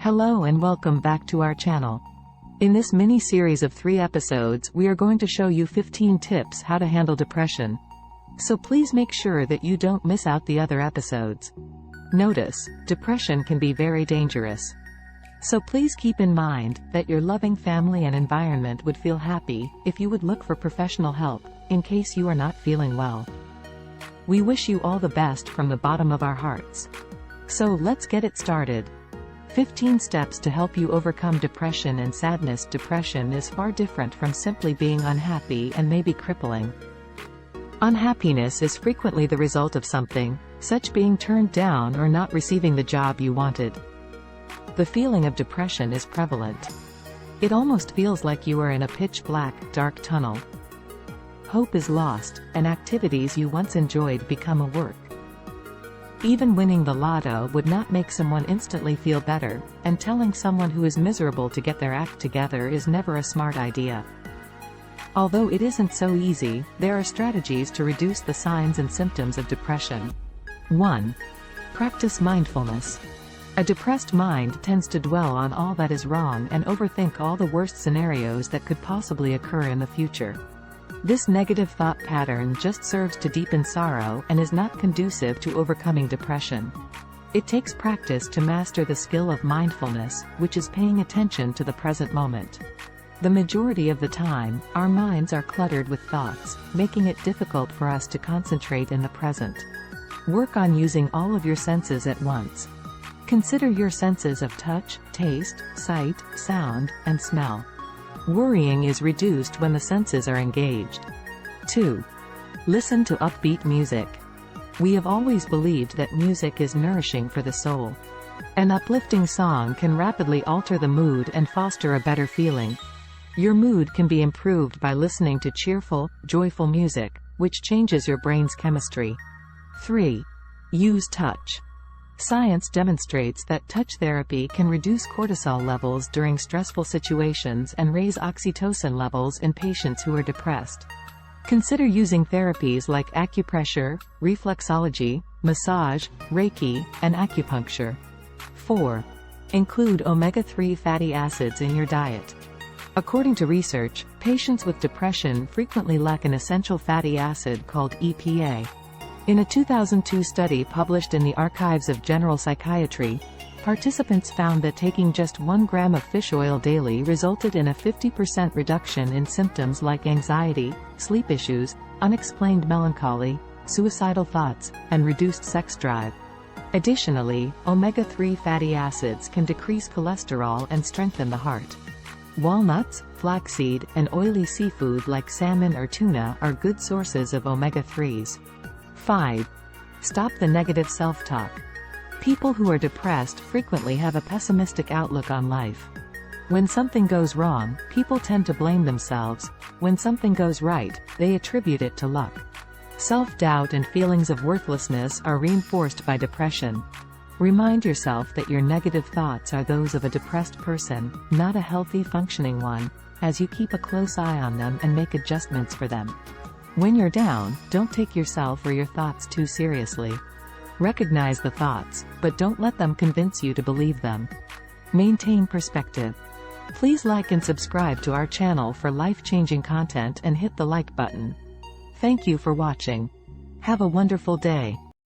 Hello and welcome back to our channel. In this mini-series of 3 episodes, we are going to show you 15 tips how to handle depression. So please make sure that you don't miss out the other episodes. Notice, depression can be very dangerous. So please keep in mind that your loving family and environment would feel happy if you would look for professional help, in case you are not feeling well. We wish you all the best from the bottom of our hearts. So let's get it started. 15 steps to help you overcome depression and sadness. Depression is far different from simply being unhappy and may be crippling. Unhappiness is frequently the result of something, such being turned down or not receiving the job you wanted. The feeling of depression is prevalent. It almost feels like you are in a pitch-black, dark tunnel. Hope is lost, and activities you once enjoyed become a work. Even winning the lotto would not make someone instantly feel better, and telling someone who is miserable to get their act together is never a smart idea. Although it isn't so easy, there are strategies to reduce the signs and symptoms of depression. 1. Practice mindfulness. A depressed mind tends to dwell on all that is wrong and overthink all the worst scenarios that could possibly occur in the future. This negative thought pattern just serves to deepen sorrow and is not conducive to overcoming depression. It takes practice to master the skill of mindfulness, which is paying attention to the present moment. The majority of the time, our minds are cluttered with thoughts, making it difficult for us to concentrate in the present. Work on using all of your senses at once. Consider your senses of touch, taste, sight, sound, and smell. Worrying is reduced when the senses are engaged. 2. Listen to upbeat music. We have always believed that music is nourishing for the soul. An uplifting song can rapidly alter the mood and foster a better feeling. Your mood can be improved by listening to cheerful, joyful music, which changes your brain's chemistry. 3. Use touch. Science demonstrates that touch therapy can reduce cortisol levels during stressful situations and raise oxytocin levels in patients who are depressed. Consider using therapies like acupressure, reflexology, massage, Reiki, and acupuncture. 4. Include omega-3 fatty acids in your diet. According to research, patients with depression frequently lack an essential fatty acid called EPA. In a 2002 study published in the Archives of General Psychiatry, participants found that taking just 1 gram of fish oil daily resulted in a 50% reduction in symptoms like anxiety, sleep issues, unexplained melancholy, suicidal thoughts, and reduced sex drive. Additionally, omega-3 fatty acids can decrease cholesterol and strengthen the heart. Walnuts, flaxseed, and oily seafood like salmon or tuna are good sources of omega-3s. 5. Stop the negative self-talk. People who are depressed frequently have a pessimistic outlook on life. When something goes wrong, people tend to blame themselves. When something goes right, they attribute it to luck. Self-doubt and feelings of worthlessness are reinforced by depression. Remind yourself that your negative thoughts are those of a depressed person, not a healthy functioning one, as you keep a close eye on them and make adjustments for them. When you're down, don't take yourself or your thoughts too seriously. Recognize the thoughts, but don't let them convince you to believe them. Maintain perspective. Please like and subscribe to our channel for life-changing content and hit the like button. Thank you for watching. Have a wonderful day.